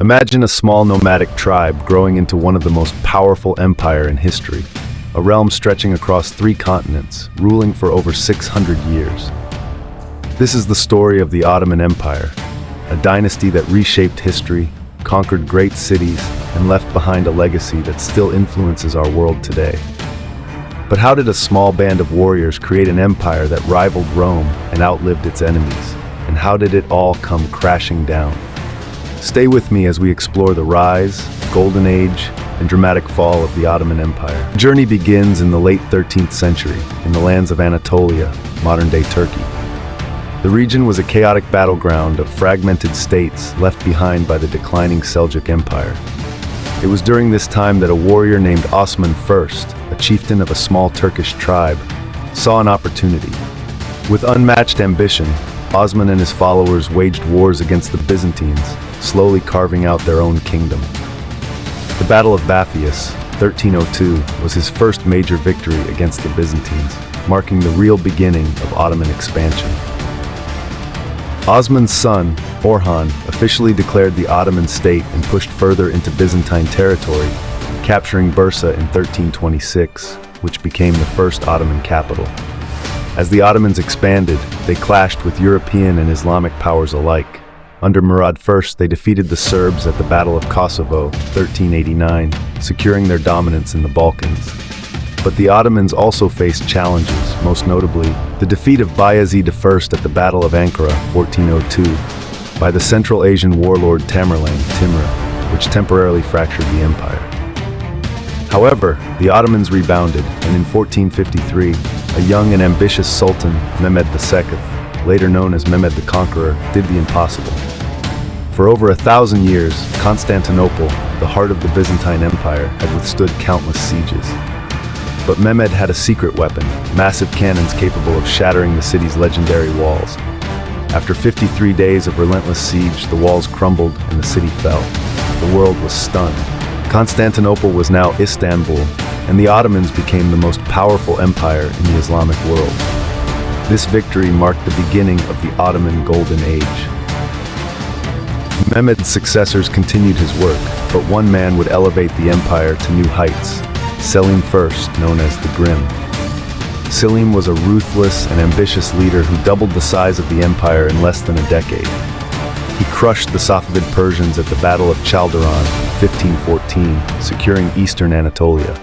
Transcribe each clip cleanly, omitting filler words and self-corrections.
Imagine a small nomadic tribe growing into one of the most powerful empire in history, a realm stretching across 3 continents, ruling for over 600 years. This is the story of the Ottoman Empire, a dynasty that reshaped history, conquered great cities, and left behind a legacy that still influences our world today. But how did a small band of warriors create an empire that rivaled Rome and outlived its enemies? And how did it all come crashing down? Stay with me as we explore the rise, golden age, and dramatic fall of the Ottoman Empire. The journey begins in the late 13th century, in the lands of Anatolia, modern-day Turkey. The region was a chaotic battleground of fragmented states left behind by the declining Seljuk Empire. It was during this time that a warrior named Osman I, a chieftain of a small Turkish tribe, saw an opportunity. With unmatched ambition, Osman and his followers waged wars against the Byzantines, slowly carving out their own kingdom. The Battle of Baphius, 1302, was his first major victory against the Byzantines, marking the real beginning of Ottoman expansion. Osman's son, Orhan, officially declared the Ottoman state and pushed further into Byzantine territory, capturing Bursa in 1326, which became the first Ottoman capital. As the Ottomans expanded, they clashed with European and Islamic powers alike. Under Murad I, they defeated the Serbs at the Battle of Kosovo, 1389, securing their dominance in the Balkans. But the Ottomans also faced challenges, most notably the defeat of Bayezid I at the Battle of Ankara, 1402, by the Central Asian warlord Tamerlane, Timur, which temporarily fractured the empire. However, the Ottomans rebounded, and in 1453, a young and ambitious sultan, Mehmet II, later known as Mehmet the Conqueror, did the impossible. For over 1,000 years, Constantinople, the heart of the Byzantine Empire, had withstood countless sieges. But Mehmed had a secret weapon, massive cannons capable of shattering the city's legendary walls. After 53 days of relentless siege, the walls crumbled and the city fell. The world was stunned. Constantinople was now Istanbul, and the Ottomans became the most powerful empire in the Islamic world. This victory marked the beginning of the Ottoman Golden Age. Mehmed's successors continued his work, but one man would elevate the empire to new heights: Selim I, known as the Grim. Selim was a ruthless and ambitious leader who doubled the size of the empire in less than a decade. He crushed the Safavid Persians at the Battle of Chaldiran, 1514, securing eastern Anatolia.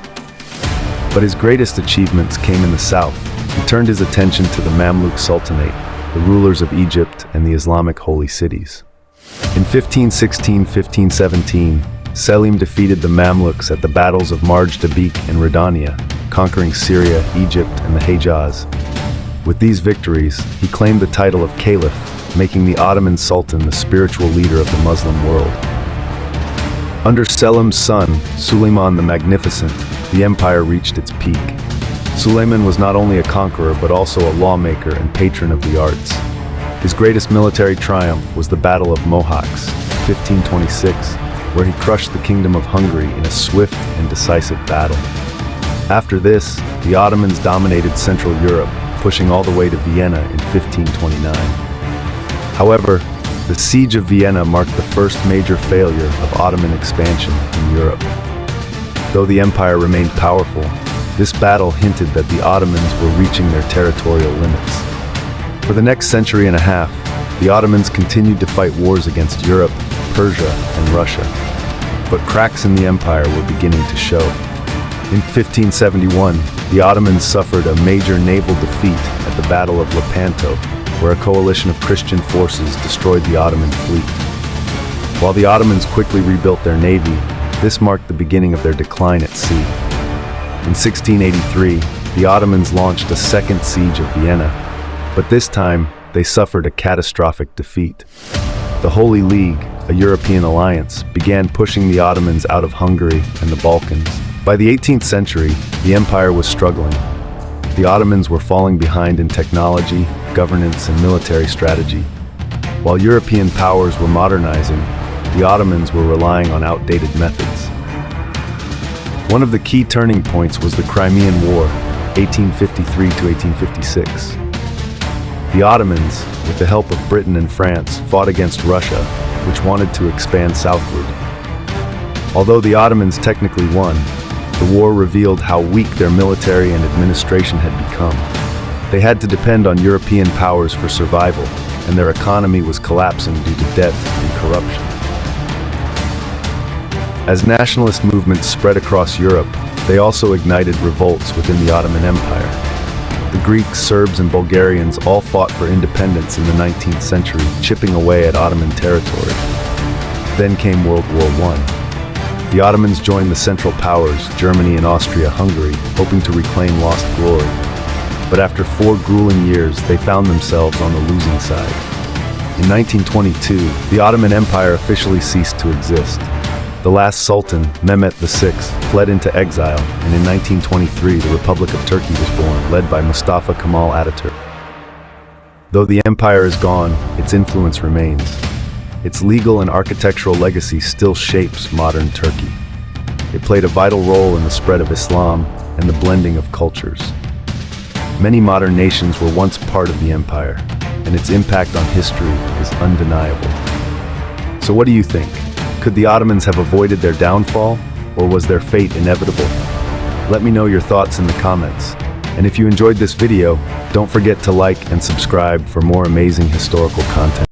But his greatest achievements came in the south. He turned his attention to the Mamluk Sultanate, the rulers of Egypt and the Islamic holy cities. In 1516-1517, Selim defeated the Mamluks at the battles of Marj Dabik and Radania, conquering Syria, Egypt, and the Hejaz. With these victories, he claimed the title of Caliph, making the Ottoman Sultan the spiritual leader of the Muslim world. Under Selim's son, Suleiman the Magnificent, the empire reached its peak. Suleiman was not only a conqueror but also a lawmaker and patron of the arts. His greatest military triumph was the Battle of Mohacs, 1526, where he crushed the Kingdom of Hungary in a swift and decisive battle. After this, the Ottomans dominated Central Europe, pushing all the way to Vienna in 1529. However, the Siege of Vienna marked the first major failure of Ottoman expansion in Europe. Though the empire remained powerful, this battle hinted that the Ottomans were reaching their territorial limits. For the next century and a half, the Ottomans continued to fight wars against Europe, Persia, and Russia. But cracks in the empire were beginning to show. In 1571, the Ottomans suffered a major naval defeat at the Battle of Lepanto, where a coalition of Christian forces destroyed the Ottoman fleet. While the Ottomans quickly rebuilt their navy, this marked the beginning of their decline at sea. In 1683, the Ottomans launched a second siege of Vienna, but this time they suffered a catastrophic defeat. The Holy League, a European alliance, began pushing the Ottomans out of Hungary and the Balkans. By the 18th century, the empire was struggling. The Ottomans were falling behind in technology, governance, and military strategy. While European powers were modernizing, the Ottomans were relying on outdated methods. One of the key turning points was the Crimean War, 1853 to 1856. The Ottomans, with the help of Britain and France, fought against Russia, which wanted to expand southward. Although the Ottomans technically won, the war revealed how weak their military and administration had become. They had to depend on European powers for survival, and their economy was collapsing due to debt and corruption. As nationalist movements spread across Europe, they also ignited revolts within the Ottoman Empire. The Greeks, Serbs, and Bulgarians all fought for independence in the 19th century, chipping away at Ottoman territory. Then came World War I. The Ottomans joined the Central Powers, Germany and Austria-Hungary, hoping to reclaim lost glory. But after 4 grueling years, they found themselves on the losing side. In 1922, the Ottoman Empire officially ceased to exist. The last Sultan, Mehmet VI, fled into exile, and in 1923 the Republic of Turkey was born, led by Mustafa Kemal Ataturk. Though the empire is gone, its influence remains. Its legal and architectural legacy still shapes modern Turkey. It played a vital role in the spread of Islam and the blending of cultures. Many modern nations were once part of the empire, and its impact on history is undeniable. So what do you think? Could the Ottomans have avoided their downfall, or was their fate inevitable? Let me know your thoughts in the comments. And if you enjoyed this video, don't forget to like and subscribe for more amazing historical content.